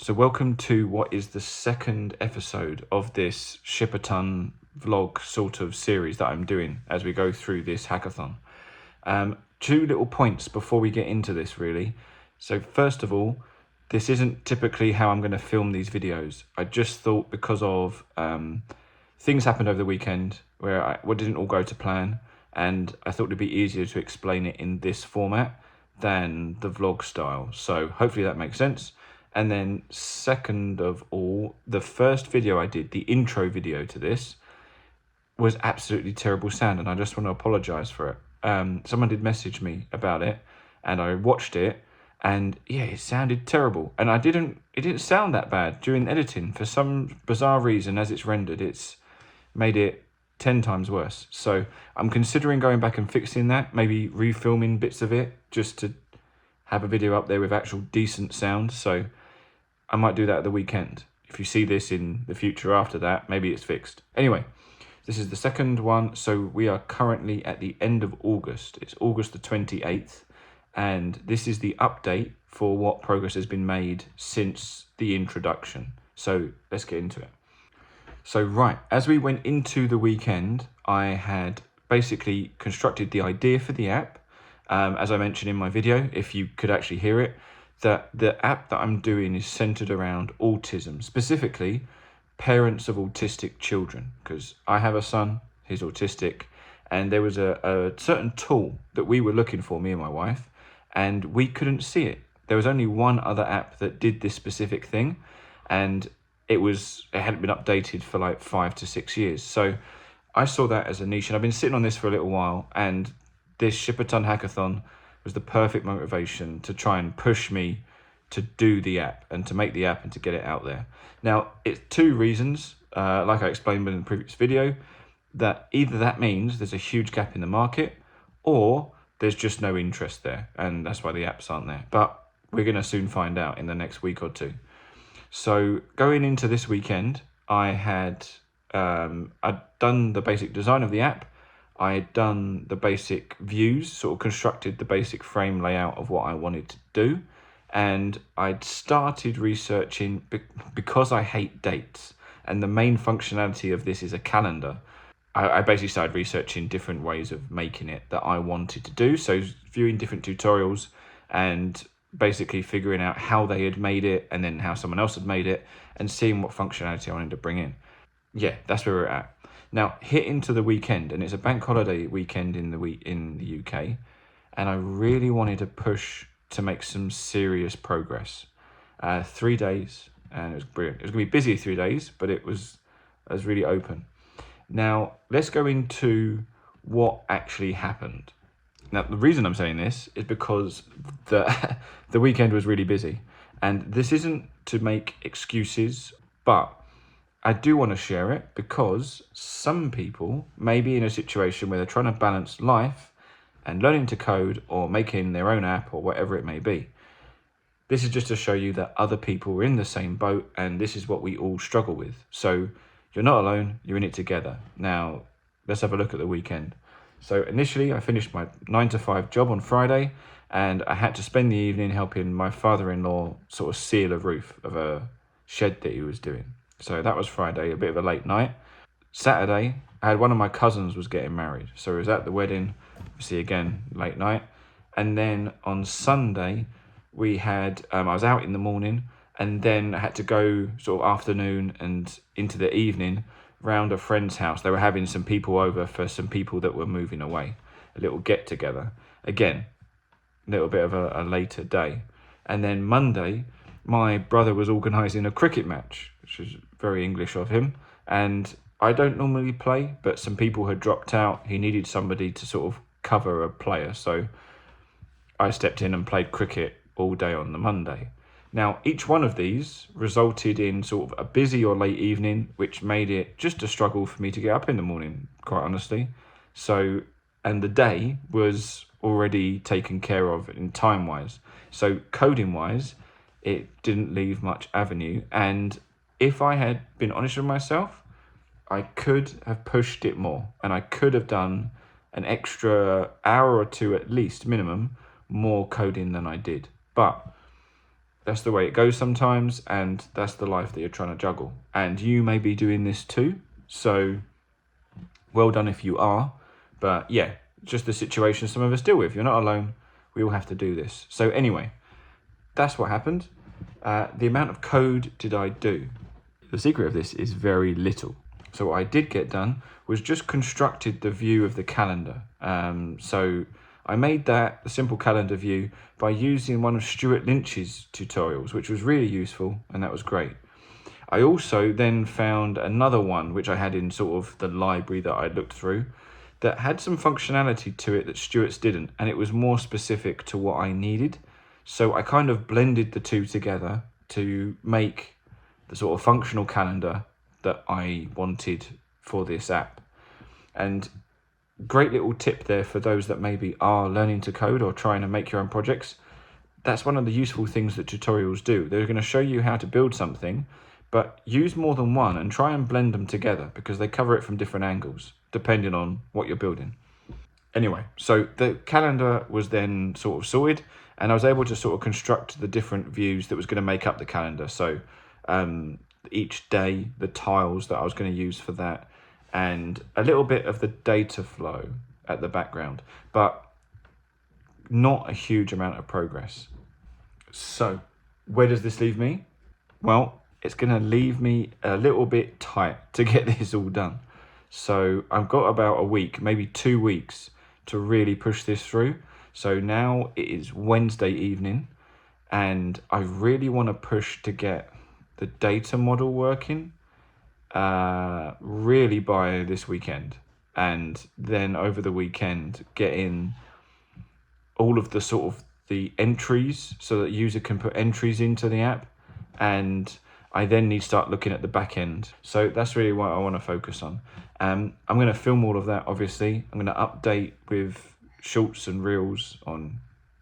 So welcome to what is the second episode of this Ship-a-ton vlog sort of series that I'm doing as we go through this hackathon. Two little points before we get into this really. So first of all, this isn't typically how I'm going to film these videos. I just thought because of things happened over the weekend where it didn't all go to plan, and I thought it'd be easier to explain it in this format than the vlog style. So hopefully that makes sense. And then second of all, the first video I did, the intro video to this, was absolutely terrible sound, and I just want to apologize for it. Someone did message me about it, and I watched it, and yeah, it sounded terrible. And it didn't sound that bad during editing. For some bizarre reason, as it's rendered, it's made it 10 times worse. So I'm considering going back and fixing that, maybe refilming bits of it just to have a video up there with actual decent sound. So I might do that at the weekend. If you see this in the future after that, maybe it's fixed. Anyway, this is the second one. So we are currently at the end of August. It's August the 28th. And this is the update for what progress has been made since the introduction. So let's get into it. So right, as we went into the weekend, I had basically constructed the idea for the app. As I mentioned in my video, if you could actually hear it, that the app that I'm doing is centered around autism, specifically parents of autistic children, because I have a son, he's autistic, and there was a certain tool that we were looking for, me and my wife, and we couldn't see it. There was only one other app that did this specific thing, and it hadn't been updated for like 5 to 6 years. So I saw that as a niche, and I've been sitting on this for a little while, and this Ship-a-ton hackathon was the perfect motivation to try and push me to do the app and to make the app and to get it out there. Now, it's two reasons, like I explained in the previous video, that either that means there's a huge gap in the market or there's just no interest there, and that's why the apps aren't there. But we're going to soon find out in the next week or two. So going into this weekend, I'd done the basic design of the app. I had done the basic views, sort of constructed the basic frame layout of what I wanted to do. And I'd started researching, because I hate dates, and the main functionality of this is a calendar. I basically started researching different ways of making it that I wanted to do. So viewing different tutorials and basically figuring out how they had made it and then how someone else had made it and seeing what functionality I wanted to bring in. Yeah, that's where we're at. Now, hit into the weekend, and it's a bank holiday weekend in the UK, and I really wanted to push to make some serious progress. 3 days, and it was brilliant. It was going to be busy 3 days, but it was really open. Now, let's go into what actually happened. Now, the reason I'm saying this is because the weekend was really busy, and this isn't to make excuses, but I do want to share it because some people may be in a situation where they're trying to balance life and learning to code or making their own app or whatever it may be. This is just to show you that other people are in the same boat, and this is what we all struggle with. So you're not alone, you're in it together. Now, let's have a look at the weekend. So initially, I finished my 9 to 5 job on Friday, and I had to spend the evening helping my father-in-law sort of seal a roof of a shed that he was doing. So that was Friday, a bit of a late night. Saturday, I had one of my cousins was getting married. So I was at the wedding, obviously again, late night. And then on Sunday, I was out in the morning, and then I had to go sort of afternoon and into the evening round a friend's house. They were having some people over for some people that were moving away, a little get together. Again, a little bit of a later day. And then Monday, my brother was organising a cricket match, which was very English of him. And I don't normally play, but some people had dropped out. He needed somebody to sort of cover a player. So I stepped in and played cricket all day on the Monday. Now, each one of these resulted in sort of a busy or late evening, which made it just a struggle for me to get up in the morning, quite honestly. So, and the day was already taken care of in time-wise. So coding-wise, it didn't leave much avenue. And if I had been honest with myself, I could have pushed it more, and I could have done an extra hour or two at least, minimum, more coding than I did. But That's the way it goes sometimes, and that's the life that you're trying to juggle. And you may be doing this too, so well done if you are. But yeah, just the situation some of us deal with. You're not alone. We all have to do this. So anyway, that's what happened. The amount of code did I do? The secret of this is very little. So what I did get done was just constructed the view of the calendar. So I made that a simple calendar view by using one of Stuart Lynch's tutorials, which was really useful, and that was great. I also then found another one which I had in sort of the library that I looked through that had some functionality to it that Stuart's didn't, and it was more specific to what I needed. So I kind of blended the two together to make the sort of functional calendar that I wanted for this app. And great little tip there for those that maybe are learning to code or trying to make your own projects. That's one of the useful things that tutorials do. They're going to show you how to build something, but use more than one and try and blend them together because they cover it from different angles, depending on what you're building. Anyway, so the calendar was then sort of sorted, and I was able to sort of construct the different views that was going to make up the calendar. So each day, the tiles that I was going to use for that, and a little bit of the data flow at the background, but not a huge amount of progress. So where does this leave me? Well, it's going to leave me a little bit tight to get this all done. So I've got about a week, maybe 2 weeks to really push this through. So now it is Wednesday evening, and I really want to push to get the data model working really by this weekend. And then over the weekend, get in all of the sort of the entries so that the user can put entries into the app, and I then need to start looking at the back end. So that's really what I want to focus on. I'm going to film all of that, obviously. I'm going to update with shorts and reels on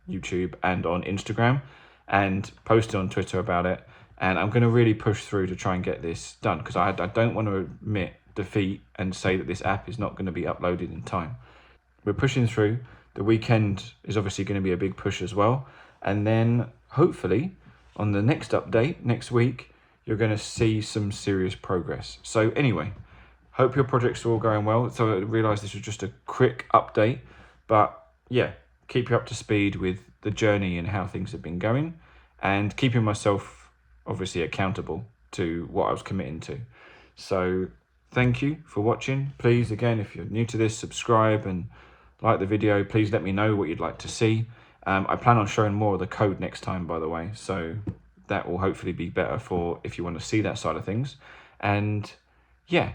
YouTube and on Instagram, and post it on Twitter about it. And I'm going to really push through to try and get this done, because I don't want to admit defeat and say that this app is not going to be uploaded in time. We're pushing through. The weekend is obviously going to be a big push as well. And then hopefully on the next update next week, you're going to see some serious progress. So anyway, hope your projects are all going well. So I realised this was just a quick update, but yeah, keep you up to speed with the journey and how things have been going, and keeping myself obviously accountable to what I was committing to. So thank you for watching. Please, again, if you're new to this, subscribe and like the video. Please let me know what you'd like to see. I plan on showing more of the code next time, by the way, so that will hopefully be better for if you want to see that side of things. And yeah,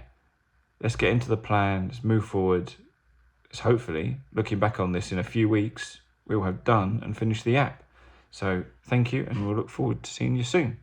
let's get into the plan. Let's move forward. It's hopefully, looking back on this in a few weeks, we'll have done and finished the app. So thank you, and we'll look forward to seeing you soon.